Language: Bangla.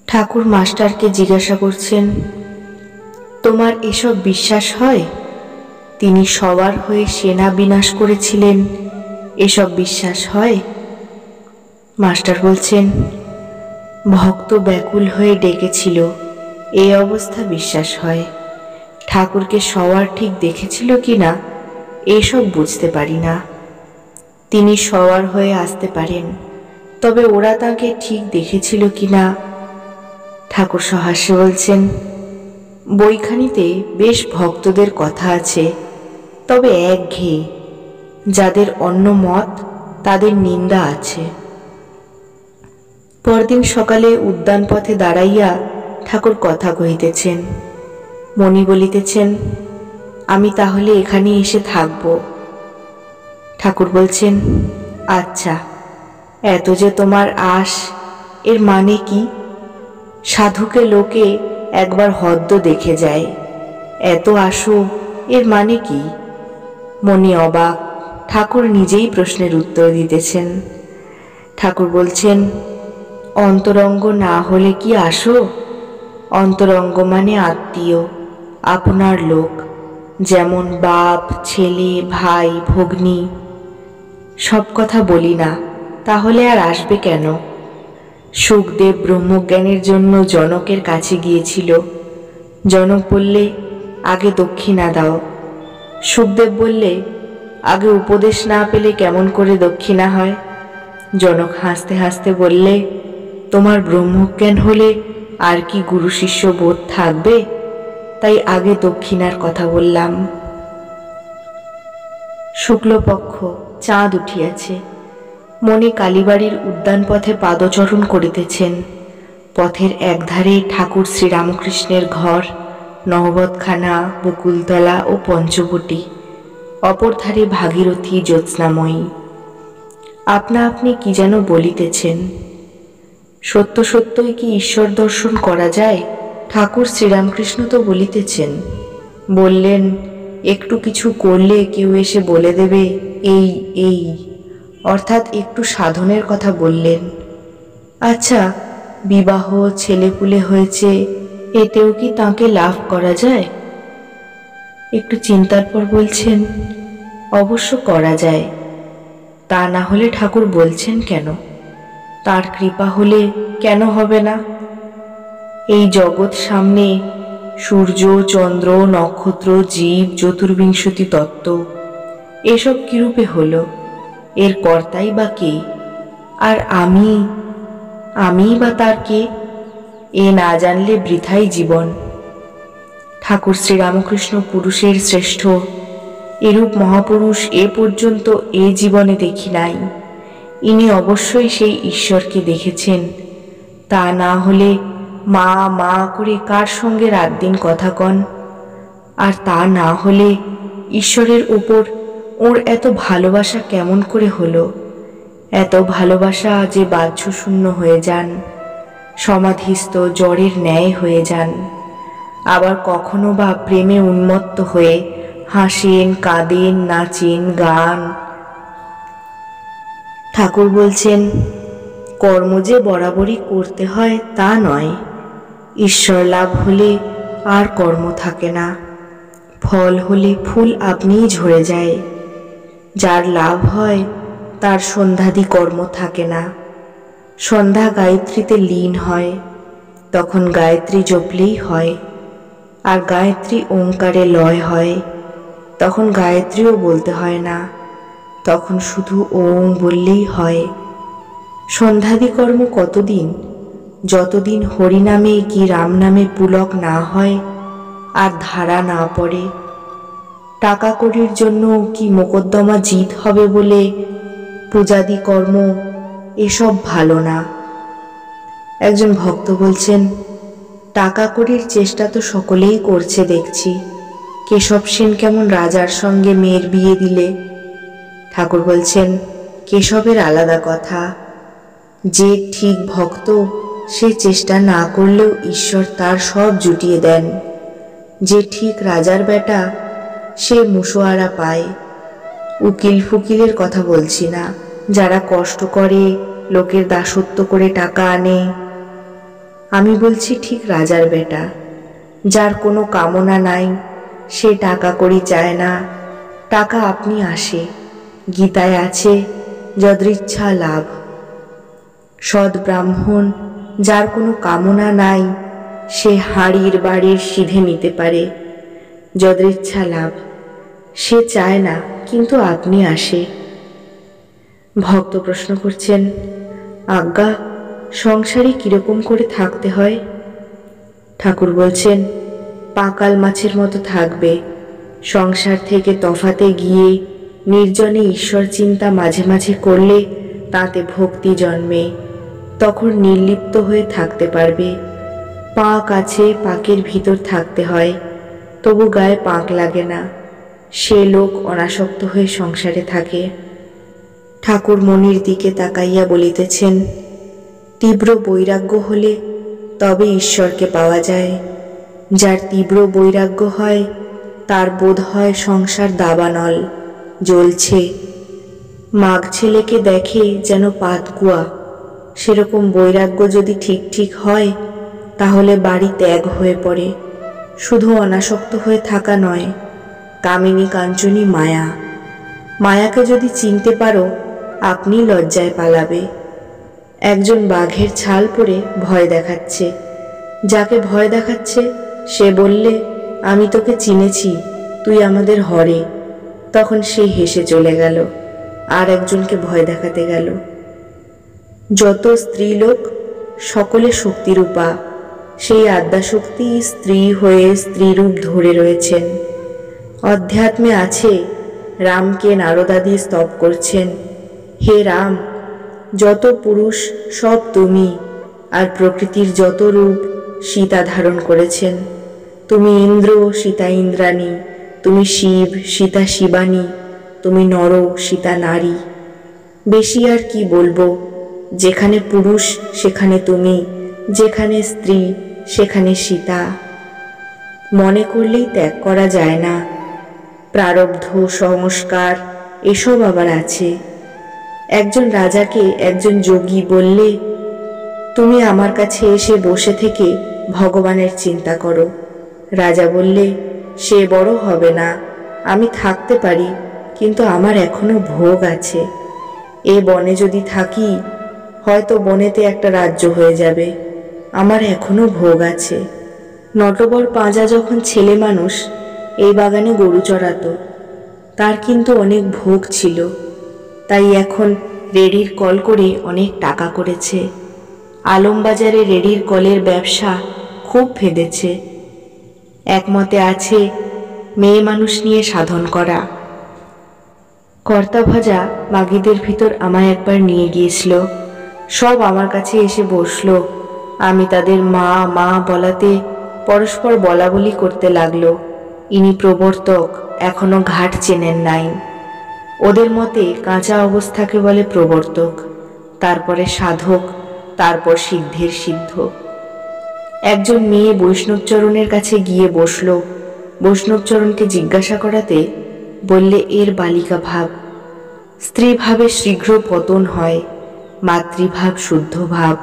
ঠাকুর মাস্টারকে জিজ্ঞাসা করছেন, তোমার এসব বিশ্বাস হয়? তিনি সবার হয়ে সেনা বিনাশ করেছিলেন, এসব বিশ্বাস হয়? মাস্টার বলছেন, ভক্ত ব্যাকুল হয়ে ডেকেছিল, এই অবস্থা বিশ্বাস হয়। ঠাকুরকে সবার ঠিক দেখেছিল কিনা এসব বুঝতে পারি না। তিনি সবার হয়ে আসতে পারেন, তবে ওরা তাকে ঠিক দেখেছিল কিনা। ঠাকুর সহাস্যে বলছেন, বইখানিতে বেশ ভক্তদের কথা আছে, তবে একঘেয়ে। যাদের অন্য মত তাদের নিন্দা আছে। পরদিন সকালে উদ্যান পথে দাঁড়াইয়া ঠাকুর কথা কহিতেছেন। মণি বলিতেছেন, আমি তাহলে এখানে এসে থাকব। ঠাকুর বলছেন, আচ্ছা, এত যে তোমার আশ, এর মানে কি? সাধুকে লোকে একবার হদ্দ দেখে যায়, এত আশু, এর মানে কি? মণি অবাক। ঠাকুর নিজেই প্রশ্নের উত্তর দিতেছেন। ঠাকুর বলছেন, অন্তরঙ্গ না হলে কি আসো? অন্তরঙ্গ মানে আত্মীয়, আপনার লোক, যেমন বাপ, ছেলে, ভাই, ভগ্নী। সব কথা বলি না, তাহলে আর আসবে কেন? সুখদেব ব্রহ্মজ্ঞানের জন্য জনকের কাছে গিয়েছিল। জনক বললে, আগে দক্ষিণা দাও। সুখদেব বললে, আগে উপদেশ না পেলে কেমন করে দক্ষিণা হয়? জনক হাসতে হাসতে বললে, তোমার ব্রহ্মজ্ঞান হলে আর কি গুরু শিষ্য বোধ থাকবে? তাই আগে দক্ষিণার কথা বললাম। শুক্লপক্ষ, চাঁদ উঠিয়াছে। মণি কালীবাড়ির উদ্যান পথে পাদচরণ করিতেছেন। পথের একধারে ঠাকুর শ্রীরামকৃষ্ণের ঘর, নহবতখানা, বকুলতলা ও পঞ্চবটী, অপর ধারে ভাগীরথী জ্যোৎস্নাময়ী। আপনা আপনি কি যেন বলিতেছেন। সত্য সত্যই কি ঈশ্বর দর্শন করা যায়? ঠাকুর শ্রীরামকৃষ্ণ তো বলিতেছেন, বললেন, একটু কিছু করলে কেউ এসে বলে দেবে এই এই, অর্থাৎ একটু সাধনের কথা বললেন। আচ্ছা, বিবাহ, ছেলেপুলে হয়েছে, এতেও কি তাঁকে লাভ করা যায়? একটু চিন্তার পর বলছেন, অবশ্য করা যায়। তা না হলে ঠাকুর বলছেন কেন? তার কৃপা হলে কেন হবে না? এই জগৎ সামনে, সূর্য, চন্দ্র, নক্ষত্র, জীব, চতুর্বিংশতি তত্ত্ব, এসব কিরূপে হলো? এর কর্তাই বা কে? আর আমি বা তার কে? এ না জানলে বৃথাই জীবন। ঠাকুর শ্রীরামকৃষ্ণ পুরুষের শ্রেষ্ঠ, এরূপ মহাপুরুষ এ পর্যন্ত এ জীবনে দেখি নাই। ইনি অবশ্যই সেই ঈশ্বরকে দেখেছেন। তা না হলে মা মা করে কার সঙ্গে রাত দিন কথা কন? আর তা না হলে ঈশ্বরের ওপর ওর এত ভালোবাসা কেমন করে হলো? এত ভালোবাসা যে বাহ্যশূন্য হয়ে যান, সমাধিস্থ জ্বরের ন্যায় হয়ে যান। আবার কখনো বা প্রেমে উন্মত্ত হয়ে হাসেন, কাঁদেন, নাচেন, গান। ঠাকুর বলছেন, কর্ম যে বরাবরই করতে হয় তা নয়। ঈশ্বর লাভ হলে আর কর্ম থাকে না। ফল হলে ফুল আপনিই ঝরে যায়। যার লাভ হয় তার সন্ধ্যাদি কর্ম থাকে না। সন্ধ্যা গায়ত্রীতে লীন হয়, তখন গায়ত্রী জপলেই হয়। আর গায়ত্রী ওঙ্কারে লয় হয়, তখন গায়ত্রীও বলতে হয় না, তখন শুধু ওম বললেই হয়। সন্ধ্যাদি কর্ম কতদিন? যতদিন হরিনামে কি রাম নামে পুলক না হয় আর ধারা না পড়ে। টাকা কড়ির জন্য কি মোকদ্দমা জিত হবে বলে পূজাদি কর্ম, এসব ভালো না। একজন ভক্ত বলছেন, টাকা কড়ির চেষ্টা তো সকলেই করছে দেখছি। কেশব সেন কেমন রাজার সঙ্গে মেয়ের বিয়ে দিলে। ঠাকুর বলছেন, কেশবের আলাদা কথা। যে ঠিক ভক্ত সে চেষ্টা না করলেও ঈশ্বর তার সব জুটিয়ে দেন। যে ঠিক রাজার বেটা সে মুশোয়ারা পায়। উকিল ফুকিলের কথা বলছি না, যারা কষ্ট করে, লোকের দাসত্ব করে টাকা আনে। আমি বলছি ঠিক রাজার বেটা, যার কোনো কামনা নাই, সে টাকা কড়ি চায় না, টাকা আপনি আসে। গীতায় আছে যদৃচ্ছা লাভ। সৎ ব্রাহ্মণ, যার কোনো কামনা নাই, সে হাঁড়ির বাড়ির সিধে নিতে পারে। যদৃচ্ছা লাভ, সে চায় না কিন্তু আপনি আসে। ভক্ত প্রশ্ন করছেন, আজ্ঞা, সংসারে কিরকম করে থাকতে হয়? ঠাকুর বলছেন, পাকাল মাছের মতো থাকবে। সংসার থেকে তফাতে গিয়ে নির্জনে ঈশ্বর চিন্তা মাঝে মাঝে করলে তাতে ভক্তি জন্মে, তখন নির্লিপ্ত হয়ে থাকতে পারবে। পাক আছে, পাকের ভিতর থাকতে হয়, তবু গায়ে পাক লাগে না। সে লোক অনাসক্ত হয়ে সংসারে থাকে। ঠাকুর মনির দিকে তাকাইয়া বলিতেছেন, তীব্র বৈরাগ্য হলে তবে ঈশ্বরকে পাওয়া যায়। যার তীব্র বৈরাগ্য হয় তার বোধ হয় সংসার দাবানল, জ্বলছে। মাঘ ছেলেকে দেখে যেন পাতকুয়া। সেরকম বৈরাগ্য যদি ঠিক ঠিক হয় তাহলে বাড়ি ত্যাগ হয়ে পড়ে। শুধু অনাসক্ত হয়ে থাকা নয়, কামিনী কাঞ্চনী মায়া। মায়াকে যদি চিনতে পারো, আপনি লজ্জায় পালাবে। একজন বাঘের ছাল পরে ভয় দেখাচ্ছে। যাকে ভয় দেখাচ্ছে সে বললে, আমি তোকে চিনেছি, তুই আমাদের হরে। তখন সে হেসে চলে গেল, আর একজনকে ভয় দেখাতে গেল। যত স্ত্রীলোক সকলে শক্তিরূপা, সেই আদ্যাশক্তি স্ত্রী হয়ে স্ত্রীরূপ ধরে রয়েছেন। অধ্যাত্মে আছে, রামকে নারদাদি স্তব করছেন, হে রাম, যত পুরুষ সব তুমি, আর প্রকৃতির যত রূপ সীতা ধারণ করেছেন। তুমি ইন্দ্র, সীতা ইন্দ্রাণী, তুমি শিব, সীতা শিবানী, তুমি নর, সীতা নারী। বেশি আর কি বলবো? যেখানে পুরুষ সেখানে তুমি, যেখানে স্ত্রী সেখানে সীতা। মনে করলেই ত্যাগ করা যায় না। প্রারব্ধ, সংস্কার এসব আবার আছে। একজন রাজাকে একজন যোগী বললে, তুমি আমার কাছে এসে বসে থেকে ভগবানের চিন্তা করো। রাজা বললে, সে বড় হবে না, আমি থাকতে পারি, কিন্তু আমার এখনো ভোগ আছে। এ বনে যদি থাকি, হয়তো বনেতে একটা রাজ্য হয়ে যাবে, আমার এখনো ভোগ আছে। নটবর পাঁজা যখন ছেলে মানুষ এই বাগানে গরু চড়াতো, তার কিন্তু অনেক ভোগ ছিল, তাই এখন রেডির কল করে অনেক টাকা করেছে। আলমবাজারে রেডির কলের ব্যবসা খুব ফেঁদেছে। একমতে আছে মেয়ে মানুষ নিয়ে সাধন করা। কর্তা ভাজা মাগিদের ভিতর আমায় একবার নিয়ে গিয়েছিল। সব আমার কাছে এসে বসলো। আমি তাদের মা মা বলাতে পরস্পর বলা বলি করতে লাগলো, ইনি প্রবর্তক, এখনো ঘাট চেনেন নাই। ওদের মতে কাঁচা অবস্থাকে বলে প্রবর্তক, তারপরে সাধক, তারপর সিদ্ধের সিদ্ধ। একজন মেয়ে বৈষ্ণবচরণের কাছে গিয়ে বসলো। বৈষ্ণবচরণকে জিজ্ঞাসা করাতে বললে, এর বালিকা ভাব। স্ত্রী ভাবে শীঘ্র পতন হয়, মাতৃভাব শুদ্ধ ভাব।